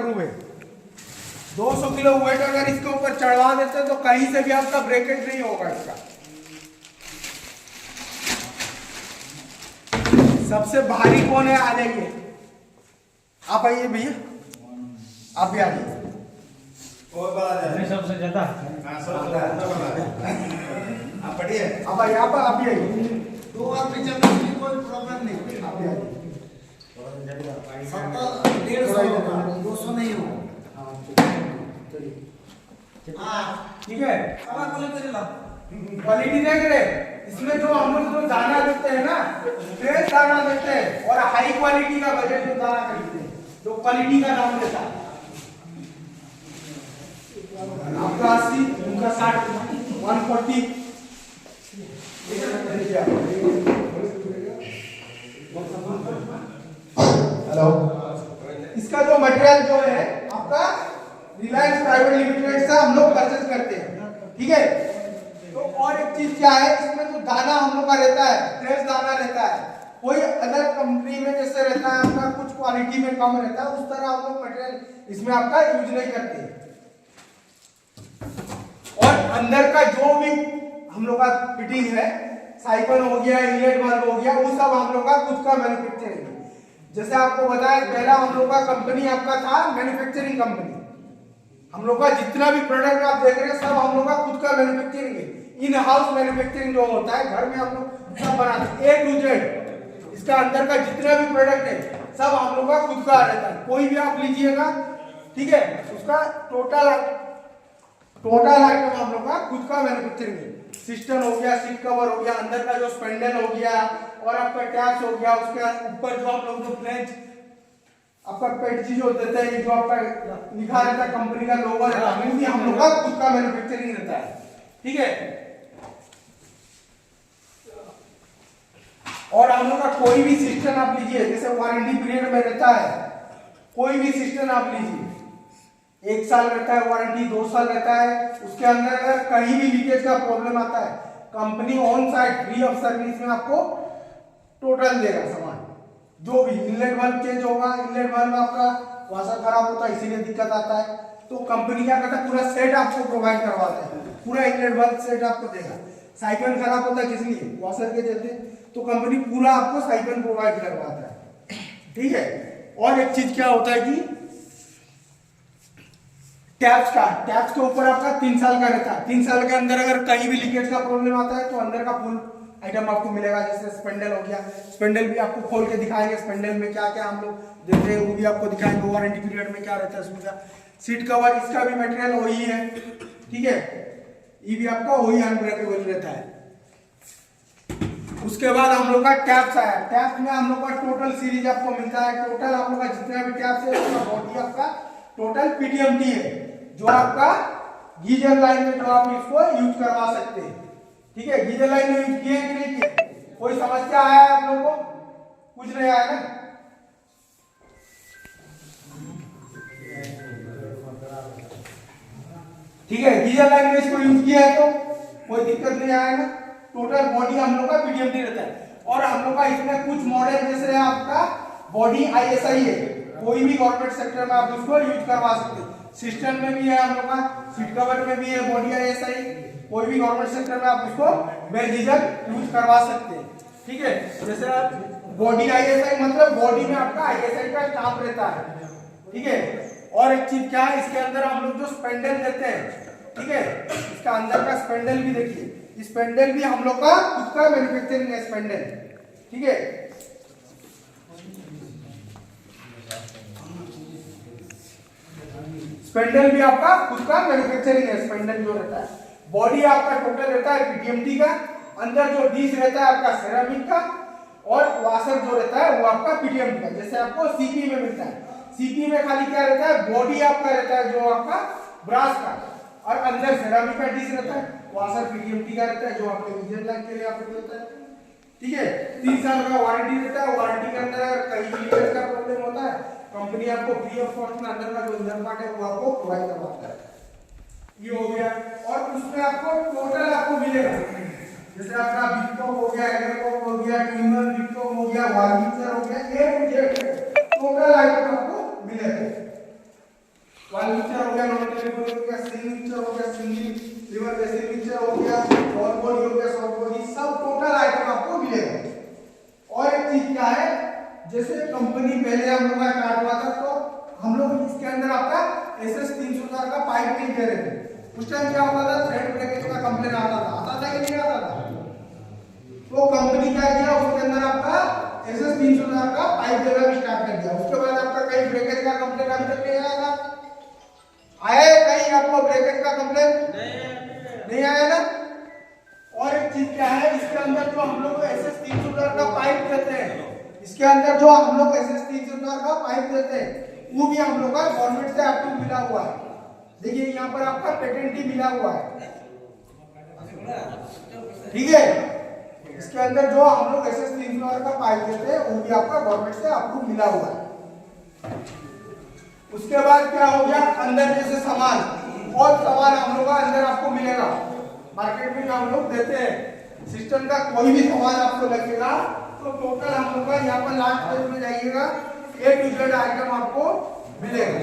Proof है। 200 kilo weight अगर इसके ऊपर चढ़वा देते हैं तो कहीं से भी आपका ब्रेकेज नहीं होगा इसका। सबसे भारी कौन है, आ जाइए आप, आइए भैया आप भी आ जाइए। सबसे ज्यादा आप बढ़िए, अब आइए आप भी आइए। दो आदमी चलने की कोई प्रॉब्लम नहीं। आप भी आइए। 150 200 नहीं होगा। ठीक है, क्वालिटी देख रहे, इसमें जो हम लोग जो दाना देते हैं ना, फ्रेश दाना देते हैं और हाई क्वालिटी का बजट जो दाना खरीदते हैं, जो क्वालिटी का दाम देता है। आपका 80, उनका 60, 140। हेलो, इसका जो मटेरियल जो है आपका रिलायंस प्राइवेट लिमिटेड से हम लोग परचेज करते हैं। ठीक है, तो और एक चीज क्या है, इसमें जो दाना हम लोग का रहता है फ्रेश दाना रहता है। कोई अदर कंपनी में जैसे रहता है आपका कुछ क्वालिटी में कम रहता है, उस तरह हम लोग मटेरियल इसमें आपका यूज नहीं करते। और अंदर का जो भी हम लोग का फिटिंग है, साइकिल हो गया, इनलेट बल्ब हो गया, वो सब हम लोग का खुद का मैन्युफैक्चरिंग है। जैसे आपको बताया पहला हम लोग का कंपनी आपका था मैन्युफैक्चरिंग कंपनी। हम लोग का जितना भी प्रोडक्ट आप देख रहे हैं सब हम लोग का खुद का मैन्युफैक्चरिंग है। इन हाउस मैन्युफैक्चरिंग जो होता है घर में हम लोग सब बनाते हैं, A to Z। इसका अंदर का जितना भी प्रोडक्ट है सब हम लोग का खुद का रहता है। कोई भी आप लीजिएगा, ठीक है, उसका टोटल आइटम हम लोग का खुद का मैन्युफैक्चरिंग है। सिस्टम हो गया, सीट कवर हो गया, अंदर का जो स्पेंडल हो गया और आपका टैप्स हो गया, उसके ऊपर जो आप लोग जो फ्लेंज आपका पेटी जो देते हैं, जो आपका लिखा रहता है कंपनी का लोगो रहता है, वो भी हम लोग का खुद का मैन्युफैक्चरिंग रहता है। ठीक है, और हम लोग का कोई भी सिस्टम आप लीजिए, जैसे वारंटी पीरियड में रहता है, कोई भी सिस्टम आप लीजिए, 1 साल रहता है वारंटी, 2 साल रहता है। उसके अंदर अगर कहीं भी लीकेज का प्रॉब्लम आता है, company on site free of service में आपको टोटल देगा सामान। जो भी इनलेट बल्ब चेंज होगा, इनलेट बल्ब आपका वाशर खराब होता है इसीलिए दिक्कत आता है, तो कंपनी क्या करता है, पूरा सेट आपको प्रोवाइड करवाता है, पूरा इनलेट बल्ब सेट आपको देगा। साइकिल खराब होता है किस लिए, वाशर के चलते, तो कंपनी पूरा आपको साइकिल प्रोवाइड करवाता है। ठीक है, और एक चीज क्या होता है कि टैप्स के ऊपर आपका 3 साल का रहता है। 3 साल के अंदर अगर कहीं भी लीकेज का प्रॉब्लम आता है तो अंदर का फुल आइटम आपको मिलेगा। जैसे स्पेंडल हो गया, स्पेंडल भी आपको खोल के दिखाएंगे, स्पेंडल में क्या क्या हम लोग देते हैं वो भी आपको दिखाएंगे, वारंटी पीरियड में क्या रहता है उसमें क्या। सीट कवर, इसका भी मटेरियल वही है। ठीक है, ये भी आपका वही अनब्रेकेबल रहता है। उसके बाद हम लोग का टैप्स आया। टैप्स में हम लोग का टोटल सीरीज आपको मिलता है। टोटल हम लोग का जितना भी टैप्स है उसका बॉडी आपका टोटल पीटीएमटी है, जो आपका गीजर लाइन में जो आप इसको यूज करवा सकते हैं। ठीक है, गीजर लाइन में यूज किए कि नहीं किए, कोई समस्या आया है आप लोगों को, कुछ नहीं आया ना। ठीक है, गीजर लाइन में इसको यूज किया है तो कोई दिक्कत नहीं आएगा। टोटल बॉडी हम लोग का पीटीएमटी रहता है। और हम लोग का इसमें कुछ मॉडल जैसे आपका बॉडी आईएसआई है, कोई भी गवर्नमेंट सेक्टर में आप उसको यूज करवा सकते हैं। सिस्टम में भी है हम लोग का, सीट कवर में भी है बॉडी आईएसआई, कोई भी गवर्नमेंट सेक्टर में आप उसको बेझिझक यूज करवा सकते हैं। ठीक है, जैसे बॉडी आईएसआई मतलब बॉडी में आपका आईएसआई का स्टाम्प रहता है। ठीक है, और एक चीज क्या है, इसके अंदर हम लोग जो स्पेंडल देते हैं, ठीक है, इसका अंदर का स्पेंडल भी देखिए, स्पेंडल भी हम लोग का खुद का मैन्युफैक्चरिंग है स्पेंडल। ठीक है, स्पेंडल भी आपका खुद का मैन्युफैक्चरिंग है। स्पेंडल जो रहता है, बॉडी आपका टोटल रहता है पीटीएमटी का, अंदर जो डिश रहता है आपका सेरामिक का, और वाशर जो रहता है वो आपका पीटीएमटी का। जैसे आपको सीपी में मिलता है, सीपी में खाली क्या रहता है, बॉडी आपका रहता है जो आपका ब्रास का, और अंदर सेरामिक का डिश रहता है, वाशर पीटीएमटी का रहता है जो आपके गीजर लाइन के लिए आपको देता है। ठीक है, 3 साल का वारंटी रहता है। वारंटी के अंदर अगर कहीं भी लीकेज का प्रॉब्लम होता है, कंपनी आपको फ्री ऑफ कॉस्ट में अंदर का जो इंजन पार्ट है वो आपको प्रोवाइड करवाता है। ये हो गया, और उसमें आपको टोटल आपको मिलेगा, जैसे आपका बिटकॉम हो गया, एग्रोकॉम हो गया, ट्विनर बिटकॉम हो गया, वार्निचर हो गया, ये टोटल आइटम आपको मिलेगा। वाल मिक्सचर हो गया, नॉन टेलीफोन हो गया, सिंगल मिक्सचर हो गया, सिंगल लिवर बेसिक मिक्सचर हो गया, शॉर्ट बॉडी हो गया, शॉर्ट बॉडी, सब टोटल आइटम आपको मिलेगा। और एक चीज क्या है, जैसे कंपनी पहले हम लोग का स्टार्ट हुआ था तो हम लोग इसके अंदर आपका SS 300 का पाइप नहीं दे रहे थे। उस टाइम क्या होता था, थ्रेड ब्रेकेज का कंप्लेन आता था कि नहीं आता था? तो कंपनी क्या किया, उसके अंदर आपका SS 300 का पाइप देना भी स्टार्ट कर दिया। उसके बाद आपका कहीं ब्रेकेज का कंप्लेन अभी तक नहीं आया था? आया है कहीं आपको ब्रेकेज का कंप्लेन? नहीं आया ना। और एक चीज क्या है, इसके अंदर जो हम लोग SS 300 का पाइप देते हैं, इसके अंदर जो हम लोग SS 300 का पाइप देते हैं, वो भी हम लोग का गवर्नमेंट से अप्रूव मिला हुआ है। देखिए यहाँ पर आपका पेटेंट ही मिला हुआ है, ठीक है। इसके अंदर जो हम लोग SS 300 का पाइप देते हैं, वो भी आपका गवर्नमेंट से अप्रूव मिला हुआ है। उसके बाद क्या हो गया, अंदर जैसे सामान और सामान हम लोग का अंदर आपको मिलेगा। मार्केट में जो हम लोग देते हैं सिस्टम का कोई भी सामान आपको लगेगा तो टोटल हम लोग का यहाँ पर लास्ट पेज में जाइएगा, A to Z आइटम आपको मिलेगा।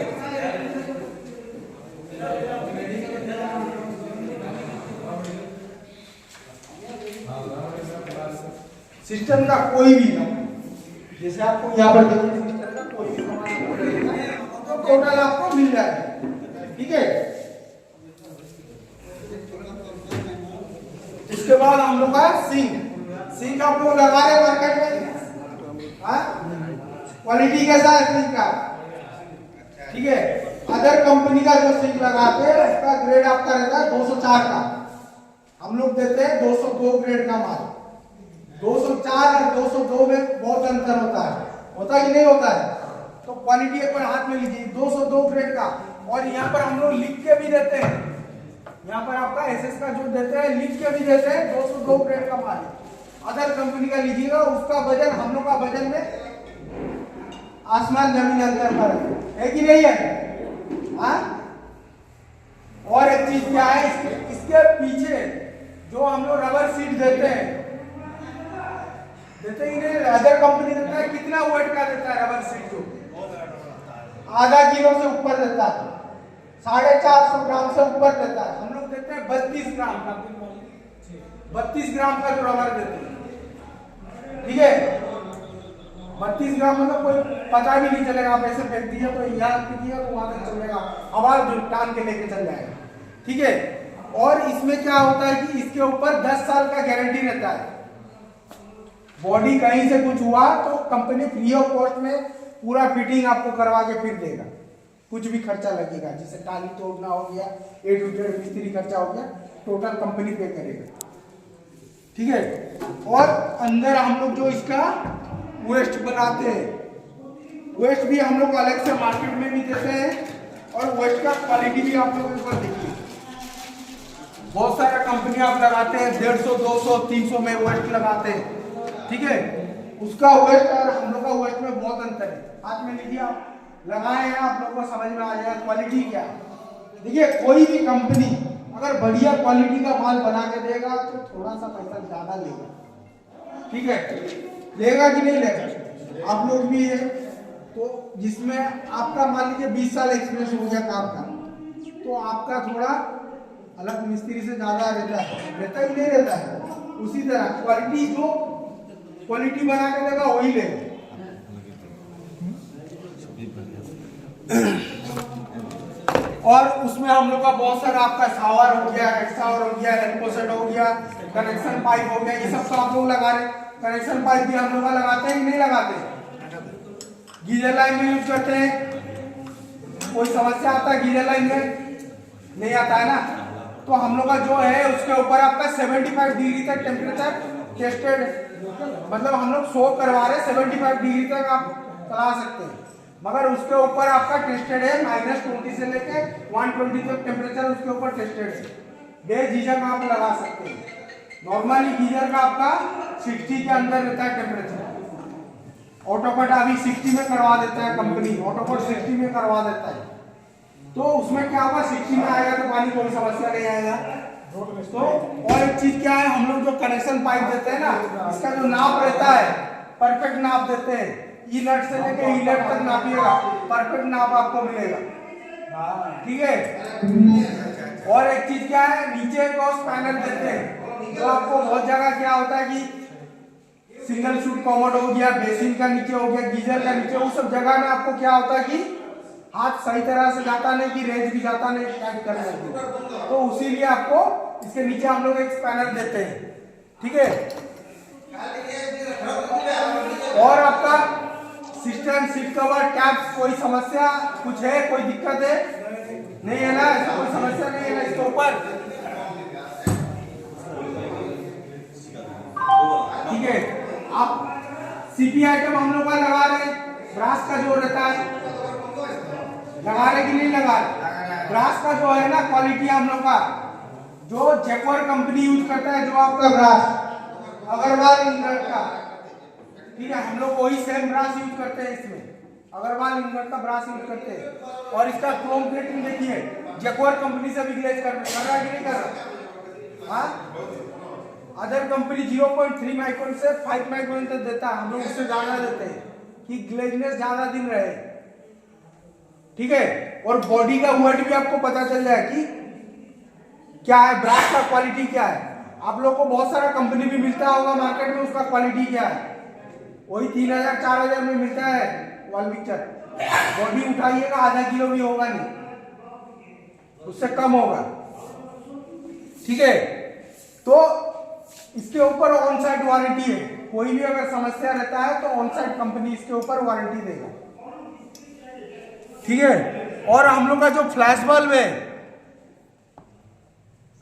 सिस्टम का कोई भी, जैसे आपको यहाँ पर देखिए सिस्टम का कोई भी सामान आपको लगेगा तो टोटल आपको मिल जाएगा, ठीक है। इसके बाद हम लोग का सिंक आप लोग लगा रहे मार्केट में, क्वालिटी कैसा है सिंक का, ठीक है। अदर कंपनी का जो सिंक लगाते हैं उसका ग्रेड आपका रहता है 204 का, हम लोग देते हैं 202 ग्रेड का माल। 204 और 202 में बहुत अंतर होता है कि नहीं होता है? तो क्वालिटी एक बार हाथ में लीजिए, 202 ग्रेड का। और यहाँ पर हम लोग लिख के भी देते हैं, यहाँ पर आपका SS का जो देते हैं लिख के भी देते हैं 202 ग्रेड का माल। अदर कंपनी का लीजिएगा उसका वजन हम लोग का वजन में आसमान जमीन अंतर फर्क है कि नहीं है? हाँ। और एक चीज क्या है, इसके पीछे जो हम लोग रबर सीट देते हैं ही नहीं, अदर कंपनी देता है कितना वेट का देता है रबर सीट, जो आधा किलो से ऊपर देता है, 450 ग्राम से ऊपर देता है। हम लोग देते हैं 32 ग्राम का, 32 ग्राम का जो रबर देते हैं, ठीक है। 32 ग्राम मतलब कोई पता भी नहीं चलेगा, आप ऐसे फेंक दीजिए तो यहाँ दीजिए तो वहां तक चलेगा, आवाज टान के लेके चल जाएगा, ठीक है। और इसमें क्या होता है कि इसके ऊपर 10 साल का गारंटी रहता है। बॉडी कहीं से कुछ हुआ तो कंपनी फ्री ऑफ कॉस्ट में पूरा फिटिंग आपको करवा के फिर देगा। कुछ भी खर्चा लगेगा, जैसे टाली तोड़ना हो गया, A to Z मिस्त्री खर्चा हो गया, टोटल कंपनी पे करेगा, ठीक है। और अंदर हम लोग जो इसका वेस्ट बनाते हैं, वेस्ट भी हम लोग अलग से मार्केट में भी देते हैं। और वेस्ट का क्वालिटी भी आप लोग ऊपर देखिए, बहुत सारा कंपनी आप लगाते हैं 150, 200, 300 में वेस्ट लगाते हैं, ठीक है। उसका वेस्ट और हम लोग का वेस्ट में बहुत अंतर है। हाथ में लीजिए, आप लगाए हैं, आप लोगों को समझ में आ जाएगा क्वालिटी क्या। देखिए कोई भी कंपनी अगर बढ़िया क्वालिटी का माल बना के देगा तो थोड़ा सा पैसा ज्यादा लेगा, ठीक है, लेगा कि नहीं लेगा? आप लोग भी है तो जिसमें आपका मान लीजिए 20 साल एक्सपीरियंस हो गया काम का, तो आपका थोड़ा अलग मिस्त्री से ज्यादा रहता ही नहीं रहता है। उसी तरह क्वालिटी जो क्वालिटी बना के देगा वही लेगा। और उसमें हम लोग का बहुत सारा आपका शावर हो गया, हेड शावर हो गया, एल्कोसेट हो गया, कनेक्शन पाइप हो गया, ये सब तो आप लोग लगा रहे। कनेक्शन पाइप भी हम लोग लगाते हैं कि नहीं लगाते? गीजर लाइन में यूज करते हैं। कोई समस्या आता है गीजर लाइन में? नहीं आता है ना। तो हम लोग का जो है उसके ऊपर आपका 75 डिग्री तक टेम्परेचर टेस्टेड, मतलब हम लोग शो करवा रहे 75 डिग्री तक आप चला सकते हैं, मगर उसके ऊपर आपका टेस्टेड है -20 से लेके 120 तक टेम्परेचर उसके ऊपर टेस्टेड है। बेझिझक आप लगा सकते हैं। नॉर्मली गीजर का आपका 60 के अंदर रहता है टेम्परेचर। ऑटोकट अभी 60 में करवा देता है कंपनी, ऑटोकट 60 में करवा देता है। तो उसमें क्या होगा, 60 में आएगा तो पानी कोई समस्या नहीं आएगा। तो और एक चीज क्या है, हम लोग जो कनेक्शन पाइप देते हैं ना, इसका जो नाप रहता है परफेक्ट नाप देते हैं। ई नट से लेके ई नट तक नापिएगा, परफेक्ट नाप आपको मिलेगा। ठीक है। और एक चीज क्या है, नीचे एक और पैनल देते हैं, तो आपको बहुत जगह क्या होता है कि सिंगल शूट कॉमोड हो गया, बेसिन का नीचे हो गया, गीजर का नीचे, उस सब जगह में आपको क्या होता है कि हाथ सही तरह से जाता नहीं, कि रेंज भी जाता नहीं टाइट करने के, तो उसीलिए आपको इसके नीचे हम लोग एक पैनल देते हैं, ठीक है। और आपका सिस्टम, सीट कवर, टैप्स, कोई समस्या कुछ है, कोई दिक्कत है नहीं है ना, ऐसा कोई समस्या नहीं है ना इसके ऊपर, ठीक है। आप सीपी आइटम हम लोग का लगा रहे हैं, ब्रास का जो रहता है लगा रहे कि नहीं लगा रहे, ब्रास का जो है ना क्वालिटी हम लोग का, जो जैक्वार कंपनी यूज करता है, जो आपका ब्रास अग्रवाल इंग्लैंड का, ठीक है, हम लोग वही सेम ब्रास यूज करते हैं इसमें, अग्रवाल इंग्लैंड का ब्रास यूज करते हैं। और इसका क्रोम प्लेटिंग देखिए, जैक्वार कंपनी से भी ग्लेज कर रहा है कि नहीं कर रहा, हाँ। अदर कंपनी 0.3 माइक्रोन से 5 माइक्रोन तक देता है, हम लोग उससे ज्यादा देते हैं कि ग्लेजनेस ज्यादा दिन रहे, ठीक है। और बॉडी का वेट भी आपको पता चल जाए कि क्या है, ब्रास का क्वालिटी क्या है। आप लोग को बहुत सारा कंपनी भी मिलता होगा मार्केट में, उसका क्वालिटी क्या है, वही 3000-4000 में मिलता है वॉल मिक्सचर, बॉडी उठाइएगा आधा किलो भी होगा नहीं, उससे कम होगा, ठीक है। तो इसके ऊपर ऑन साइट वारंटी है, कोई भी अगर समस्या रहता है तो ऑन साइट कंपनी इसके ऊपर वारंटी देगा, ठीक है। और हम लोग का जो फ्लैश बल्ब है,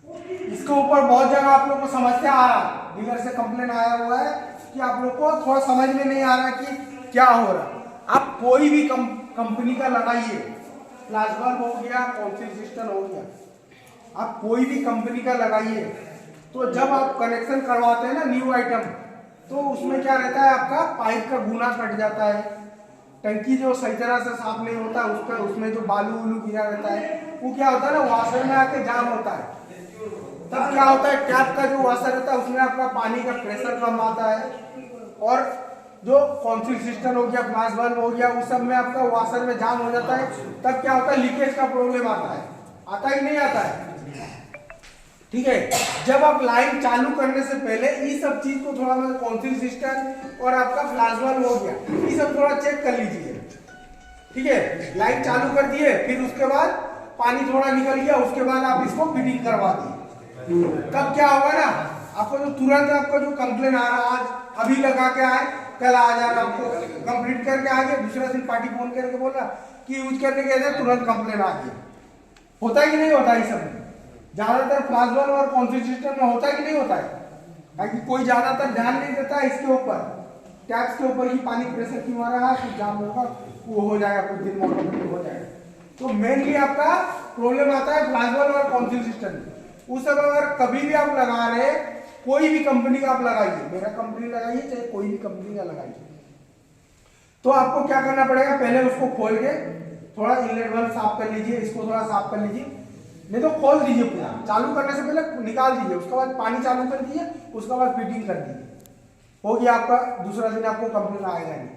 इसके ऊपर बहुत जगह आप लोग को समस्या आ रहा, डीलर से कंप्लेन आया हुआ है कि आप लोग को थोड़ा समझ में नहीं आ रहा कि क्या हो रहा। आप कोई भी कंपनी का लगाइए, फ्लैश बल्ब हो गया, कॉन्सिल सिस्टम हो गया, आप कोई भी कंपनी का लगाइए, तो जब आप कनेक्शन करवाते हैं ना न्यू आइटम, तो उसमें क्या रहता है, आपका पाइप का गुना कट जाता है, टंकी जो सही तरह से साफ नहीं होता, उसमें जो बालू उलू गिरा रहता है, वो क्या होता है ना, वाशर में आके जाम होता है। तब क्या होता है, टैप का जो वाशर रहता है उसमें आपका पानी का प्रेशर कम आता है, और जो कॉन्सिल सिस्टम हो गया, फ्लैश बल्ब हो गया, उस सब में आपका वाशर में जाम हो जाता है। तब क्या होता है, लीकेज का प्रॉब्लम आता है, आता ही नहीं आता है, ठीक है। जब आप लाइन चालू करने से पहले ये सब चीज को थोड़ा, कॉन्सिल सिस्टम और आपका फ्लैश बल्ब हो गया, ये सब थोड़ा चेक कर लीजिए, ठीक है। लाइन चालू कर दिए, फिर उसके बाद पानी थोड़ा निकल गया, उसके बाद आप इसको फिटिंग करवा दिए, तब क्या होगा ना, आपको जो तुरंत आपको जो कंप्लेन आ रहा, आज अभी लगा के आए, कल आ जाना, आपको कंप्लीट करके आ गए, दूसरा दिन पार्टी फोन करके बोला कि यूज करने के तुरंत कंप्लेन आ गई। होता है कि नहीं होता, ये सब ज्यादातर फ्लैश बल्ब और कॉन्सिल सिस्टम में होता है कि नहीं होता है, ताकि कोई ज्यादातर ध्यान नहीं देता है इसके ऊपर, टैप्स के ऊपर ही पानी प्रेशर क्यों आ रहा है, कुछ जाम होगा, वो हो जाएगा, कुछ दिन में ऑटोमेटिक हो जाएगा। तो मेनली आपका प्रॉब्लम आता है फ्लैश बल्ब और कॉन्सिल सिस्टम। उस सब अगर कभी भी आप लगा रहे, कोई भी कंपनी का आप लगाइए, मेरा कंपनी लगाइए चाहे कोई भी कंपनी का लगाइए, तो आपको क्या करना पड़ेगा, पहले उसको खोल के थोड़ा इनलेट वाल्व साफ कर लीजिए, इसको थोड़ा साफ कर लीजिए, नहीं तो खोल दीजिए पूरा, चालू करने से पहले निकाल दीजिए, उसके बाद पानी चालू कर दीजिए, उसके बाद फिटिंग कर दीजिए, हो गया आपका, दूसरा दिन आपको कंप्लेन आएगा नहीं।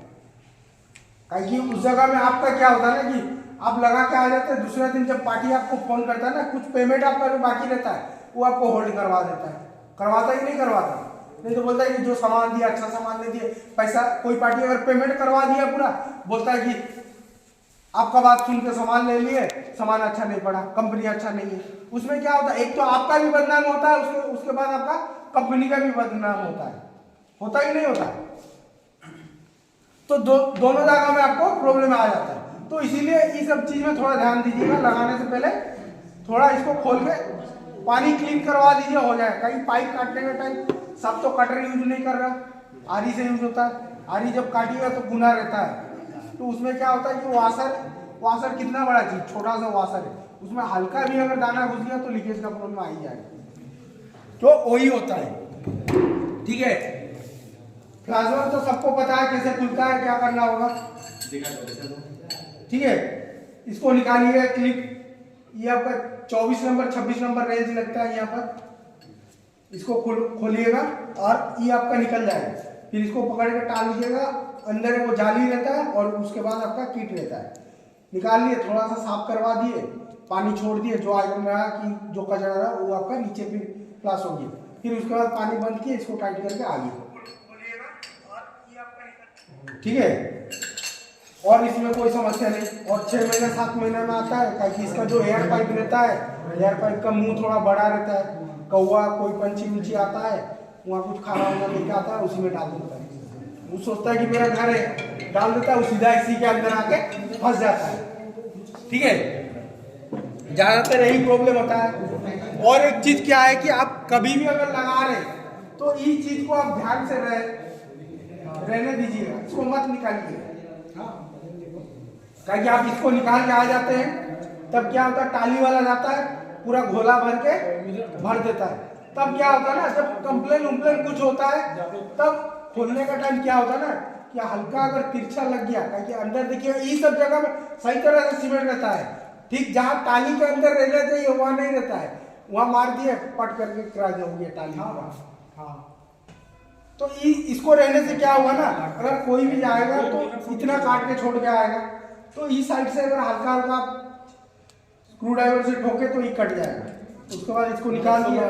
क्योंकि उस जगह में आपका क्या होता है ना कि आप लगा के आ जाते हैं, दूसरा दिन जब पार्टी आपको फोन करता है ना, कुछ पेमेंट आपका जो बाकी रहता है वो आपको होल्ड करवा देता है, करवाता ही नहीं करवाता, नहीं तो बोलता है कि जो सामान दिया अच्छा सामान दे दिए, पैसा, कोई पार्टी अगर पेमेंट करवा दिया पूरा, बोलता है कि आपका बात सुन के सामान ले लिए, सामान अच्छा नहीं पड़ा, कंपनी अच्छा नहीं है। उसमें क्या होता है, एक तो आपका भी बदनाम होता है, उसके बाद आपका कंपनी का भी बदनाम होता ही नहीं होता है। तो दोनों जगह में आपको प्रॉब्लम आ जाता है। तो इसीलिए ये सब चीज में थोड़ा ध्यान दीजिएगा, लगाने से पहले थोड़ा इसको खोल के पानी क्लीन करवा दीजिए, हो जाए। कहीं पाइप काटने के टाइम सब तो कटर यूज नहीं कर रहा, आरी से यूज होता है, आरी जब काटिएगा तो गुना रहता है, तो उसमें क्या होता है कि वाशर कितना बड़ा चीज, छोटा सा वाशर है, उसमें हल्का भी अगर दाना घुस गया तो लीकेज का प्रॉब्लम आ ही जाएगा, तो वही होता है, ठीक है। फ्लैश बल्ब तो सबको पता है कैसे खुलता है, क्या करना होगा, ठीक है। इसको निकालिएगा क्लिप, ये आपका 24 नंबर 26 नंबर रेंज लगता है यहाँ पर, इसको खोलिएगा और ये आपका निकल जाएगा, फिर इसको पकड़ के टाल लीजिएगा, अंदर वो जाली रहता है और उसके बाद आपका किट रहता है, निकाल लिए, थोड़ा सा साफ करवा दिए, पानी छोड़ दिए, जो आयरन रहा कि जो कचरा रहा वो आपका नीचे फिर प्लस हो गया। फिर उसके बाद पानी बंद किए, इसको टाइट करके आ गए। ठीक है, और इसमें कोई समस्या नहीं। और 6 महीने 7 महीने में आता है, ताकि इसका जो एयर पाइप रहता है, एयर पाइप का मुंह थोड़ा बड़ा रहता है, कौवा कोई पंछी उंची आता है, वहाँ कुछ खाना वाना लेके आता है, उसी में डाल देता है। वो सोचता है कि मेरा घर है, डाल देता है, वो सीधा इसी के अंदर आके फंस जाता है। ठीक है, ज्यादातर यही प्रॉब्लम होता है। और एक चीज क्या है कि आप कभी भी अगर लगा रहे तो इस चीज को आप ध्यान से रहने दीजिएगा, इसको मत निकालिए। ताकि आप इसको निकाल के आ जाते हैं, तब क्या होता है, टाली वाला जाता है, पूरा घोला भर देता है। तब क्या होता है ना, जब कंप्लेन उम्प्लेन कुछ होता है, तब खोलने का टाइम क्या होता है ना, कि हल्का अगर तिरछा लग गया, ताकि अंदर देखिए ये सब जगह में सही तरह से सीमेंट रहता है। ठीक जहाँ टाली के अंदर रहना चाहिए वहां नहीं रहता है, वहां मार दिए पट करके क्रैश हो गया टाली। हाँ, तो इसको रहने से क्या हुआ ना, अगर कोई भी जाएगा तो इतना काट के छोड़ के आएगा, तो इस साइड से अगर हल्का हल्का स्क्रू ड्राइवर से ठोके तो ये कट जाएगा। उसके बाद इसको निकाल दिया,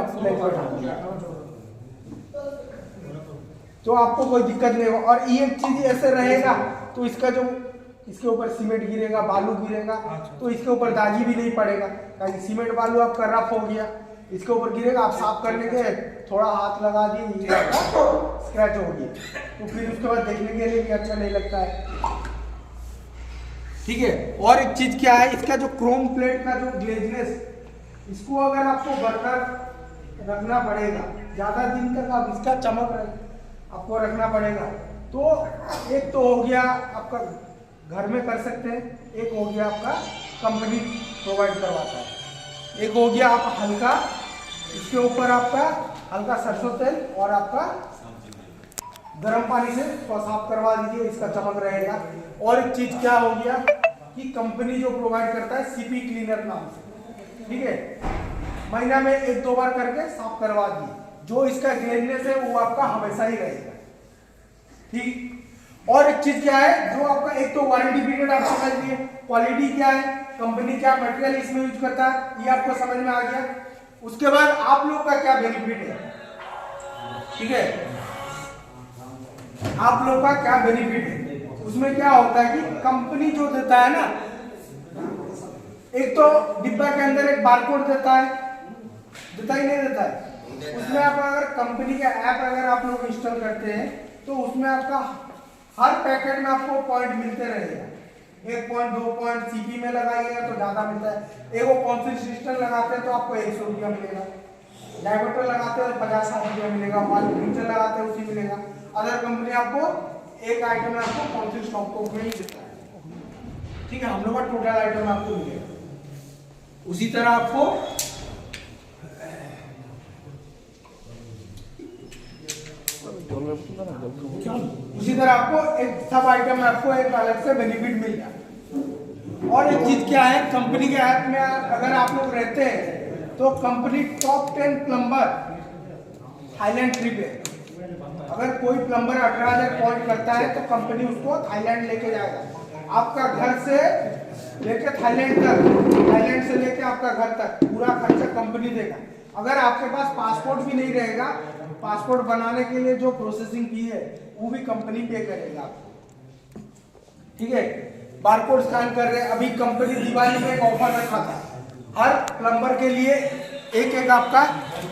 तो आपको कोई दिक्कत नहीं होगा। और ये चीज ऐसे रहेगा तो इसका जो इसके ऊपर सीमेंट गिरेगा, बालू गिरेगा, तो इसके ऊपर दागी भी नहीं पड़ेगा, ताकि सीमेंट बालू आपका रफ हो गया, इसके ऊपर गिरेगा, आप साफ करने के थोड़ा हाथ लगा दिए, स्क्रैच हो गया, तो फिर उसके बाद देखने के लिए भी अच्छा नहीं लगता है। ठीक है, और एक चीज क्या है, इसका जो क्रोम प्लेट का जो ग्लेजनेस, इसको अगर आपको बरकरार रखना पड़ेगा, ज्यादा दिन तक आप इसका चमक आपको रखना पड़ेगा। तो एक तो हो गया आपका घर में कर सकते हैं, एक हो गया आपका कंपनी प्रोवाइड करवाता है, एक हो गया आप हल्का इसके ऊपर आपका हल्का सरसों तेल और आपका गर्म पानी से साफ करवा दीजिए, इसका चमक रहेगा। और एक चीज क्या हो गया कि कंपनी जो प्रोवाइड करता है सीपी क्लीनर नाम से, ठीक है, महीना में 1-2 बार करके साफ करवा दिए, जो इसका ग्लेजनेस है वो आपका हमेशा ही रहेगा। ठीक, और एक चीज क्या है, जो आपका एक तो वारंटी पीरियड आप समझ लिए, क्वालिटी क्या है, कंपनी क्या मटेरियल इसमें यूज करता है, ये आपको समझ में आ गया। उसके बाद आप लोग का क्या बेनिफिट है, ठीक है, आप लोग का क्या बेनिफिट है, उसमें क्या होता है कि कंपनी जो देता है ना, एक तो डिब्बा के अंदर एक बारकोड देता है, देता ही नहीं देता है, उसमें आप अगर कंपनी का ऐप अगर आप लोग इंस्टॉल करते हैं तो उसमें आपका हर पैकेट में आपको पॉइंट मिलते रहेगा, 1 पॉइंट 2 पॉइंट सीपी में लगाइएगा तो ज्यादा मिलता है, एक वो कॉन्सिल सिस्टम लगाते हैं तो आपको 100 रुपया मिलेगा, डायवर्टर लगाते हैं तो 50-60 रुपया मिलेगा, वाल फिल्टर लगाते हैं उसी मिलेगा। अदर कंपनी आपको एक आइटम में आपको कॉन्सिल स्टॉक को नहीं देता है, ठीक है, हम लोग का टोटल आइटम आपको मिलेगा। उसी तरह आपको एक सब आइटम में आपको एक अलग से बेनिफिट मिल जाए। और एक चीज क्या है, कंपनी के ऐप में अगर आप लोग रहते हैं तो company top 10 plumber Thailand trip है, अगर कोई प्लम्बर 18,000 पॉइंट करता है तो कंपनी उसको थाईलैंड लेके जाएगा, आपका घर से लेके थाईलैंड तक, थाईलैंड से लेके आपका घर तक पूरा खर्चा कंपनी देगा। अगर आपके पास पासपोर्ट भी नहीं रहेगा, पासपोर्ट बनाने के लिए जो प्रोसेसिंग फी है वो भी कंपनी पे करेगा आपको, ठीक है। बारकोड स्कैन कर रहे हैं, अभी कंपनी दिवाली में एक ऑफर रखा था, हर प्लम्बर के लिए एक आपका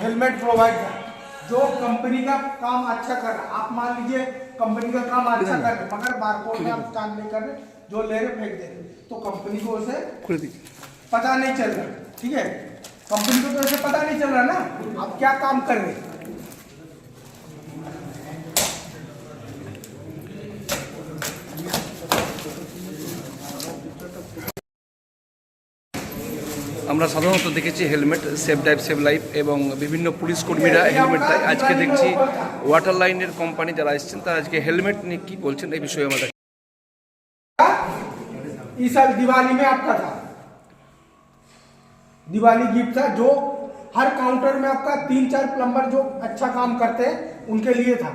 हेलमेट प्रोवाइड था, जो कंपनी का काम अच्छा कर रहा है। आप मान लीजिए कंपनी का काम अच्छा कर रहे मगर बारकोड में आप स्कैन नहीं कर रहे, जो ले रहे फेंक दे रहे, तो कंपनी को उसे पता नहीं चल रहा, ठीक है, कंपनी को तो ऐसे पता नहीं चल रहा ना आप क्या काम कर रहे। আমরা সাধারণত দেখেছি helmet save drive save life এবং বিভিন্ন পুলিশ কর্মীরা হেলমেট দেয়। আজকে দেখছি ওয়াটার লাইনের কোম্পানি যারা এসেছেন তারা আজকে হেলমেট নিয়ে কি বলছেন এই বিষয়ে আমাদের। इस साल दिवाली में आपका था, दिवाली गिफ्ट था, जो हर काउंटर में आपका 3-4 प्लम्बर जो अच्छा काम करते हैं उनके लिए था।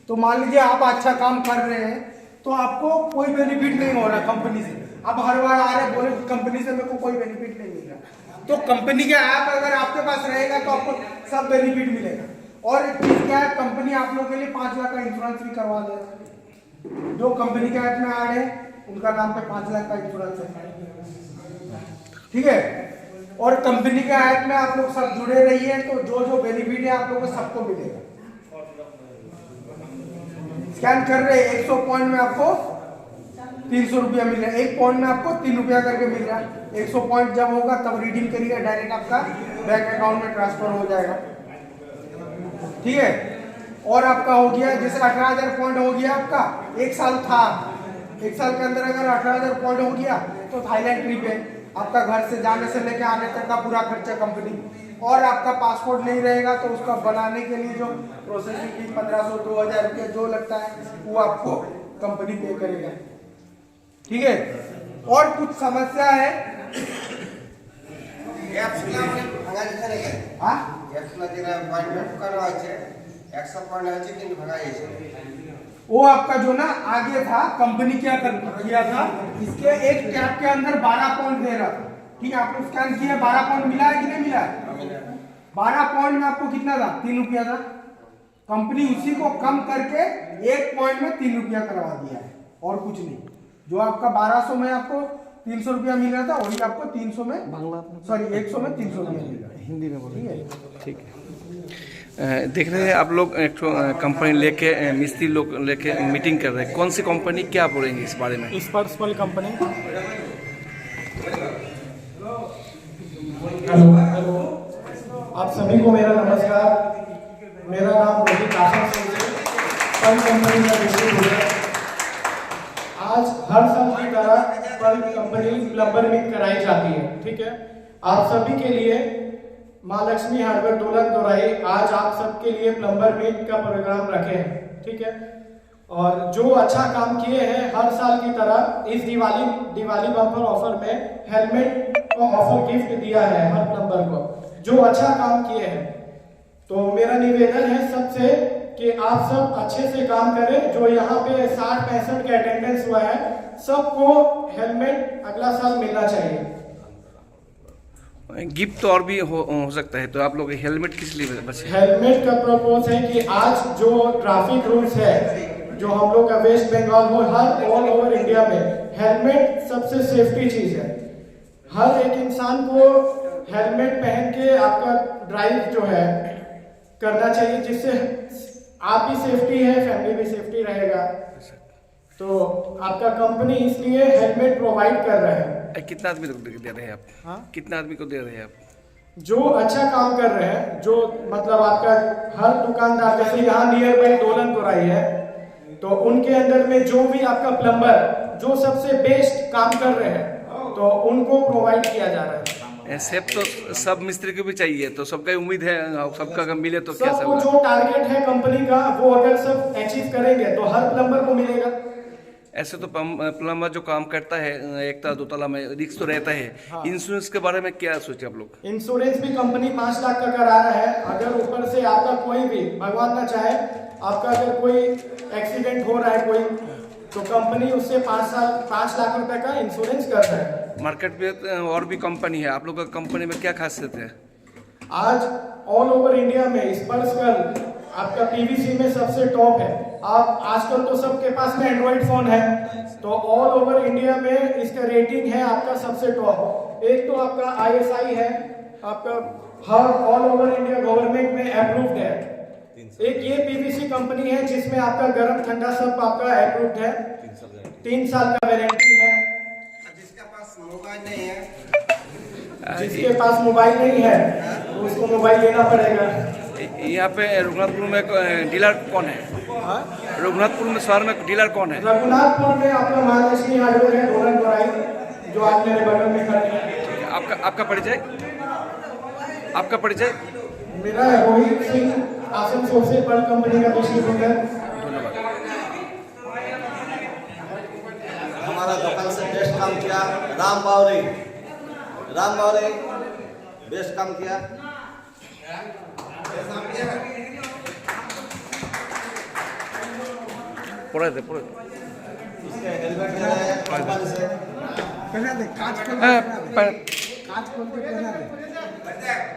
तो मान लीजिए आप अच्छा काम कर रहे हैं तो आपको कोई बेनिफिट नहीं हो रहा कंपनी से। अब हर बार आ रहे बोले कंपनी से मेरे को कोई बेनिफिट नहीं मिल रहा, तो कंपनी के ऐप अगर आपके पास रहेगा तो आपको सब बेनिफिट मिलेगा। और एक चीज क्या है, कंपनी आप लोगों के लिए 5 लाख का इंश्योरेंस भी करवा देगा। जो कंपनी के ऐप में आ रहे हैं उनका नाम पे 5 लाख का इंश्योरेंस है, ठीक है। और कंपनी के ऐप में आप लोग सब जुड़े रहिए, तो जो जो बेनिफिट है आप लोगों को सबको मिलेगा। स्कैन कर रहे 100 पॉइंट में आपको 300 रुपया मिल रहा है, 1 पॉइंट में आपको 3 रुपया करके मिल रहा है। 100 पॉइंट जब होगा तब रिडीम करिएगा, डायरेक्ट आपका बैंक अकाउंट में ट्रांसफर हो जाएगा, ठीक है। और आपका हो गया जैसे 18,000 पॉइंट हो गया आपका, 1 साल था, 1 साल के अंदर अगर 18,000 पॉइंट हो गया तो थाईलैंड ट्रिप है, आपका घर से जाने से लेके आने तक का पूरा खर्चा कंपनी। और आपका पासपोर्ट नहीं रहेगा तो उसका बनाने के लिए जो प्रोसेसिंग फीस 1500 2000 रुपया जो लगता है वो आपको कंपनी पे करेगा, ठीक है। और कुछ समस्या है वो आपका जो ना आगे था, कंपनी क्या किया था, इसके एक टैप के अंदर 12 पॉइंट दे रहा था, ठीक है। आपने स्कैन किया 12 पॉइंट मिला है कि नहीं मिला है? 12 पॉइंट में आपको कितना था, 3 रुपया था। कंपनी उसी को कम करके 1 पॉइंट में 3 रुपया करवा दिया है, और कुछ नहीं। जो आपका 1200 में आपको 300 रुपया मिल रहा था, वही आपको 300 में 100 में 300 रुपया मिल रहा है, हिंदी में बोलिए, ठीक है। देख रहे हैं आप लोग एक कंपनी लेके मिस्त्री लोग लेके मीटिंग कर रहे हैं, कौन सी कंपनी, क्या बोलेंगे इस बारे में? स्पर्शपल कंपनी। हेलो, आप सभी को मेरा नमस्कार। मेरा नाम रोहित आशा सिंह है, पल कंपनी का डिस्ट्रीब्यूटर है। आज हर साल की तरह पल कंपनी प्लम्बर मीट कराई जाती है, ठीक है। आप सभी के लिए माँ लक्ष्मी हार्डवेयर दोलन दोराई आज आप सबके लिए प्लम्बर मीट का प्रोग्राम रखे हैं, ठीक है। और जो अच्छा काम किए हैं, हर साल की तरह इस दिवाली बम्पर ऑफर में हेलमेट का ऑफर गिफ्ट दिया है हर प्लम्बर को, जो अच्छा काम किए हैं। तो मेरा निवेदन है सबसे कि आप सब अच्छे से काम करें। जो यहाँ पे 60-65 का अटेंडेंस हुआ है, सबको हेलमेट अगला साल मिलना चाहिए। गिफ्ट तो और भी हो सकता है, तो आप लोग हेलमेट किस लिए बचे? हेलमेट का प्रपोज है कि आज जो ट्रैफिक रूल्स है, जो हम लोग का वेस्ट बंगाल हो, हर ऑल ओवर इंडिया में हेलमेट सबसे सेफ्टी चीज है। हर एक इंसान को हेलमेट पहन के आपका ड्राइव जो है करना चाहिए, जिससे आप भी सेफ्टी है, फैमिली भी सेफ्टी रहेगा। तो आपका कंपनी इसलिए हेलमेट प्रोवाइड कर रहा है। कितना आदमी को दे रहे हैं आप? हाँ, कितना आदमी को दे रहे हैं आप? जो अच्छा काम कर रहे हैं, जो मतलब आपका हर दुकानदार, जैसे यहाँ नियर बाई दोलन दोराई है, तो उनके अंदर में जो भी आपका प्लम्बर जो सबसे बेस्ट काम कर रहे हैं, तो उनको प्रोवाइड किया जा रहा है। सेफ तो सब मिस्त्री को भी चाहिए, तो सबका उम्मीद है सबका अगर मिले तो कैसा सबको जो टारगेट है कंपनी का, वो अगर सब अचीव करेंगे तो हर प्लम्बर को मिलेगा। ऐसे तो प्लम्बर जो काम करता है 1 तला 2 तला में रिस्क तो रहता है। हाँ। इंश्योरेंस के बारे में क्या सोचे आप लोग? इंश्योरेंस भी कंपनी 5 लाख का करा रहा है। अगर ऊपर से आपका कोई भी, भगवान ना चाहे, आपका अगर कोई एक्सीडेंट हो रहा है कोई, तो कंपनी उससे 5 लाख रुपए का इंश्योरेंस कर रहा है। मार्केट में और भी कंपनी है, आप लोग का कंपनी में क्या खासियत है? आज ऑल ओवर इंडिया में स्पर्शपल आपका पीवीसी में सबसे टॉप है। आप आजकल तो सबके पास में एंड्रॉइड फोन है, तो ऑल ओवर इंडिया में इसका रेटिंग है आपका सबसे टॉप। एक तो आपका ISI है, आपका हर ऑल ओवर इंडिया गवर्नमेंट में अप्रूव्ड है। एक ये पीवीसी कंपनी है जिसमें आपका गर्म ठंडा सब आपका अप्रूव्ड है, 3 साल का वारंटी है। जिसके पास मोबाइल नहीं है तो उसको मोबाइल लेना पड़ेगा। यहाँ पे रघुनाथपुर में डीलर कौन है? रघुनाथपुर में शहर में डीलर कौन है? रघुनाथपुर में आपका माँ लक्ष्मी हार्डवेयर है, दोलन दोराई, जो आज मेरे बगल में खड़े हैं। आपका परिचय? आपका परिचय? मेरा रोहित सिंह, आसनसोल से बड़ कंपनी का डिस्ट्रीब्यूटर। धन्यवाद। हमारा दुकान से बेस्ट काम किया राम बावरी बेस्ट काम किया। पढ़े थे इसके हेलमेट ले रहे हैं कंपनी से। पहना दे कांच खोल के হ্যাঁ पहना दे পা- कांच खोल के पहना दे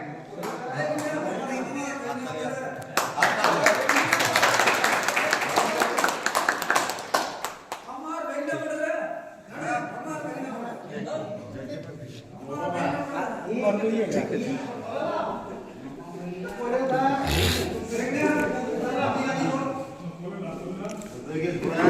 देखिए